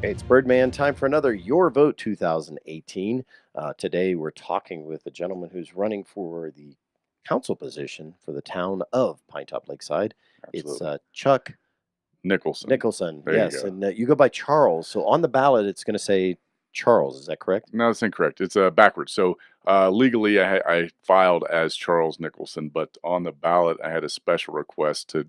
Hey, it's Birdman. Time for another Your Vote 2018. Today, we're talking with a gentleman who's running for the council position for the town of Pinetop-Lakeside. It's Absolutely. Chuck Nicholson. Nicholson. There you Yes, go. and you go by Charles. So on the ballot, it's going to say Charles. Is that correct? No, that's incorrect. It's backwards. So legally, I filed as Charles Nicholson, but on the ballot, I had a special request to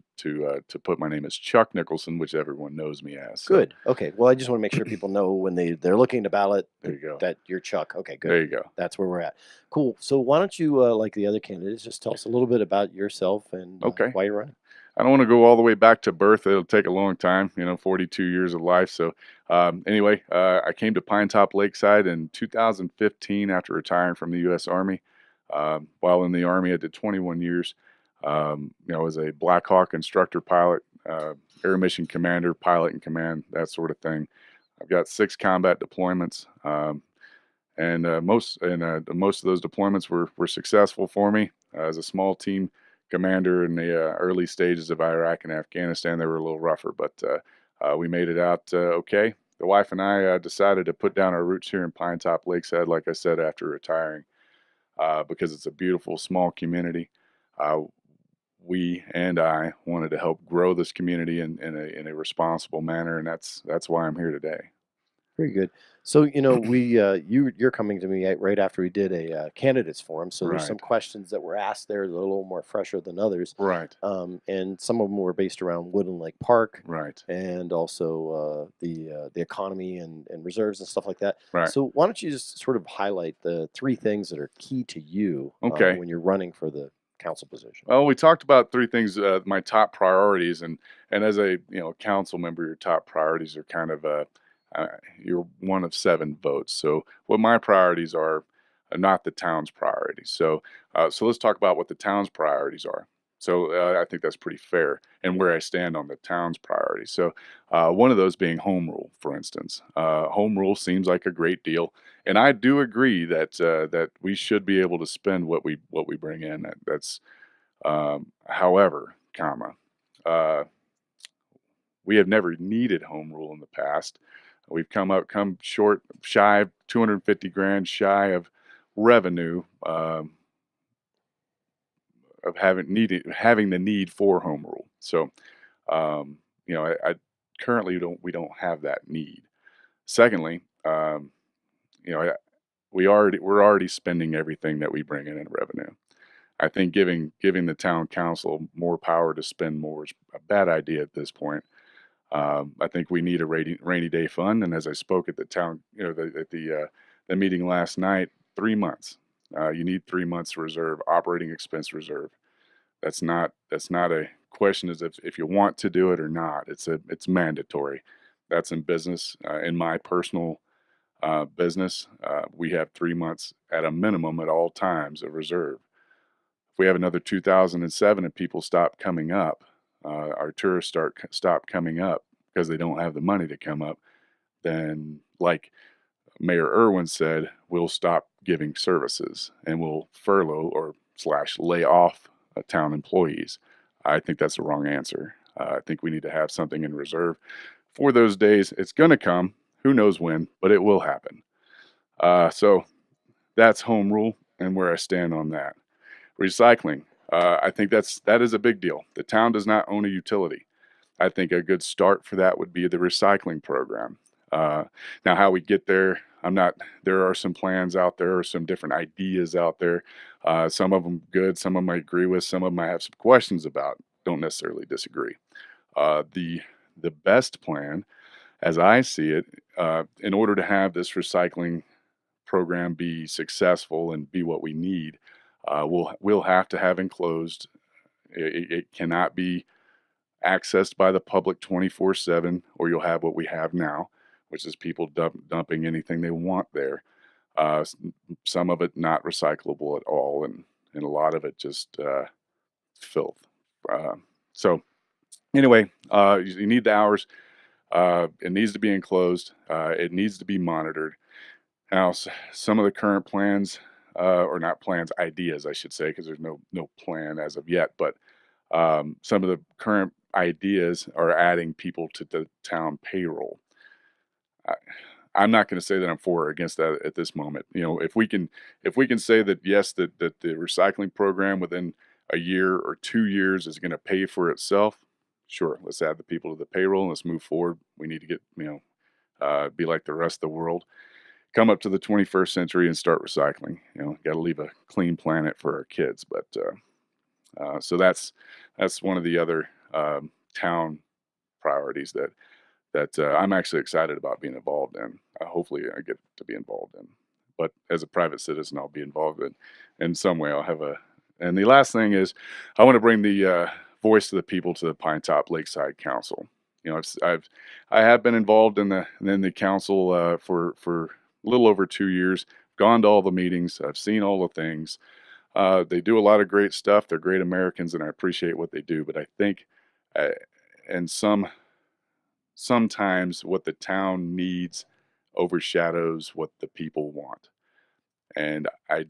put my name as Chuck Nicholson, which everyone knows me as. So Good. Okay. Well, I just want to make sure people know when they're looking at the ballot there you go. that you're Chuck. Okay, good. There you go. That's where we're at. Cool. So why don't you, like the other candidates, just tell us a little bit about yourself and Okay. why you're running? I don't want to go all the way back to birth. It'll take a long time, 42 years of life. So, anyway, I came to Pinetop-Lakeside in 2015 after retiring from the U.S. Army. While in the Army, I did 21 years. I was a Black Hawk instructor pilot, air mission commander, pilot in command, that sort of thing. I've got 6 combat deployments, and most of those deployments were successful for me. As a small team commander in the early stages of Iraq and Afghanistan, they were a little rougher, but we made it out okay. The wife and I decided to put down our roots here in Pinetop-Lakeside, like I said, after retiring, because it's a beautiful small community. Uh, we and I wanted to help grow this community in a responsible manner, and that's why I'm here today. Very good. So, you're coming to me right after we did a candidates forum. So there's some Right, questions that were asked there that are a little more fresher than others, right, and some of them were based around Woodland Lake Park right, and also the economy and reserves and stuff like that. right. So why don't you just sort of highlight the three things that are key to you Okay. when you're running for the council position? Well, we talked about 3 things, my top priorities, and as a, council member, your top priorities are kind of, uh, you're one of 7 votes. So what my priorities are not the town's priorities. So let's talk about what the town's priorities are. So, I think that's pretty fair and where I stand on the town's priorities. So, one of those being home rule, for instance. Home rule seems like a great deal, and I do agree that we should be able to spend what we bring in. That's however, uh, we have never needed home rule in the past. We've come short, shy of 250 grand shy of revenue, of having the need for home rule. So, I currently we don't have that need. Secondly, you know, I, we're already spending everything that we bring in revenue. I think giving the town council more power to spend more is a bad idea at this point. I think we need a rainy day fund, and as I spoke at the town, the meeting last night, 3 months. You need 3 months reserve, operating expense reserve. That's not a question as if you want to do it or not. It's mandatory. That's in business. In my personal business, we have 3 months at a minimum at all times of reserve. If we have another 2007 and people stop coming up, our tourists stop coming up because they don't have the money to come up, then like Mayor Irwin said, we'll stop giving services and we'll furlough or slash lay off town employees. I think that's the wrong answer. I think we need to have something in reserve for those days. It's going to come. Who knows when, but it will happen. So that's home rule and where I stand on that. Recycling. I think that is a big deal. The town does not own a utility. I think a good start for that would be the recycling program. Uh, Now, how we get there, I'm not. There are some plans out there, or some different ideas out there. Some of them good, some of them I agree with, some of them I have some questions about. Don't necessarily disagree. The best plan, as I see it, in order to have this recycling program be successful and be what we need, we'll have to have enclosed. It cannot be accessed by the public 24/7, or you'll have what we have now, which is people dumping anything they want there. Some of it not recyclable at all, and a lot of it just filth. Uh, so anyway, you need the hours. It needs to be enclosed. It needs to be monitored. Now, some of the current plans, or not plans, ideas, I should say, because there's no plan as of yet. But some of the current ideas are adding people to the town payroll. I, I'm not going to say that I'm for or against that at this moment. You know, if we can say that yes, that the recycling program within a year or 2 years is going to pay for itself, sure. Let's add the people to the payroll and let's move forward. We need to get be like the rest of the world, come up to the 21st century and start recycling. You know, got to leave a clean planet for our kids. But so that's one of the other town priorities that I'm actually excited about being involved in. Hopefully, I get to be involved in. But as a private citizen, I'll be involved in some way. I'll have a. And the last thing is, I want to bring the voice of the people to the Pinetop-Lakeside Council. You know, I have been involved in the council for a little over 2 years. Gone to all the meetings. I've seen all the things. They do a lot of great stuff. They're great Americans, and I appreciate what they do. But I think, uh, and sometimes what the town needs overshadows what the people want. And I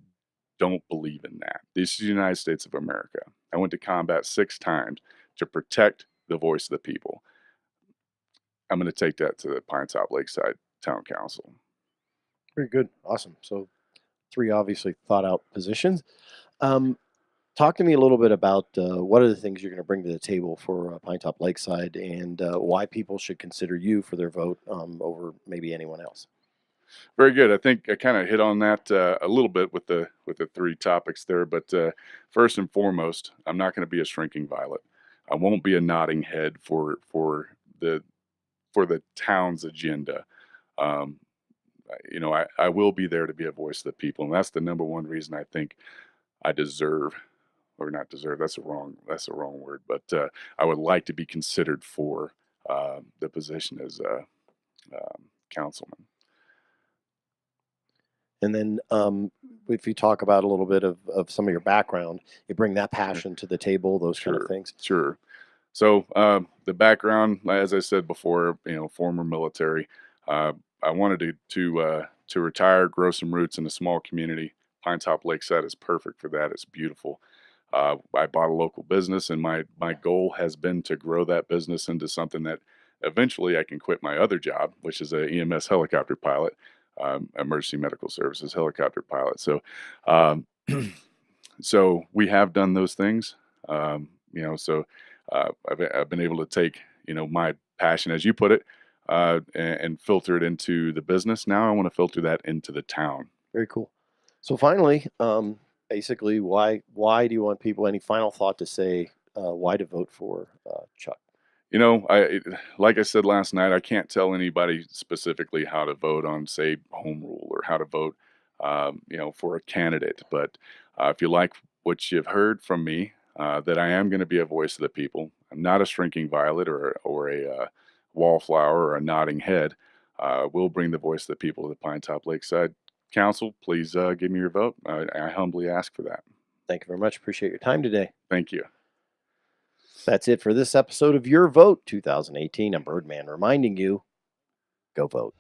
don't believe in that. This is the United States of America. I went to combat 6 times to protect the voice of the people. I'm going to take that to the Pinetop-Lakeside Town Council. Very good. Awesome. So 3 obviously thought out positions. Talk to me a little bit about what are the things you're going to bring to the table for Pinetop-Lakeside and why people should consider you for their vote over maybe anyone else. Very good. I think I kind of hit on that a little bit with the 3 topics there. But first and foremost, I'm not going to be a shrinking violet. I won't be a nodding head the for the town's agenda. Um, I will be there to be a voice of the people, and that's the number one reason I think I deserve, or not deserve. That's a wrong word, but I would like to be considered for the position as a councilman. And then if you talk about a little bit of some of your background, you bring that passion to the table, those kind of Sure, things. sure. So the background, as I said before, former military. I wanted to retire, grow some roots in a small community. Pinetop-Lakeside is perfect for that. It's beautiful. I bought a local business, and my goal has been to grow that business into something that eventually I can quit my other job, which is a EMS helicopter pilot, emergency medical services helicopter pilot. So, um, so we have done those things. So I've been able to take my passion, as you put it, and filter it into the business. Now I want to filter that into the town. Very cool. So finally, basically, why do you want people? Any final thought to say why to vote for Chuck? Like I said last night, I can't tell anybody specifically how to vote on, say, home rule or how to vote, for a candidate. But if you like what you've heard from me, that I am going to be a voice of the people. I'm not a shrinking violet or a wallflower or a nodding head. We'll bring the voice of the people to the Pinetop-Lakeside Council. Please give me your vote. I humbly ask for that. Thank you very much. Appreciate your time today. Thank you. That's it for this episode of Your Vote 2018. I'm Birdman reminding you, go vote.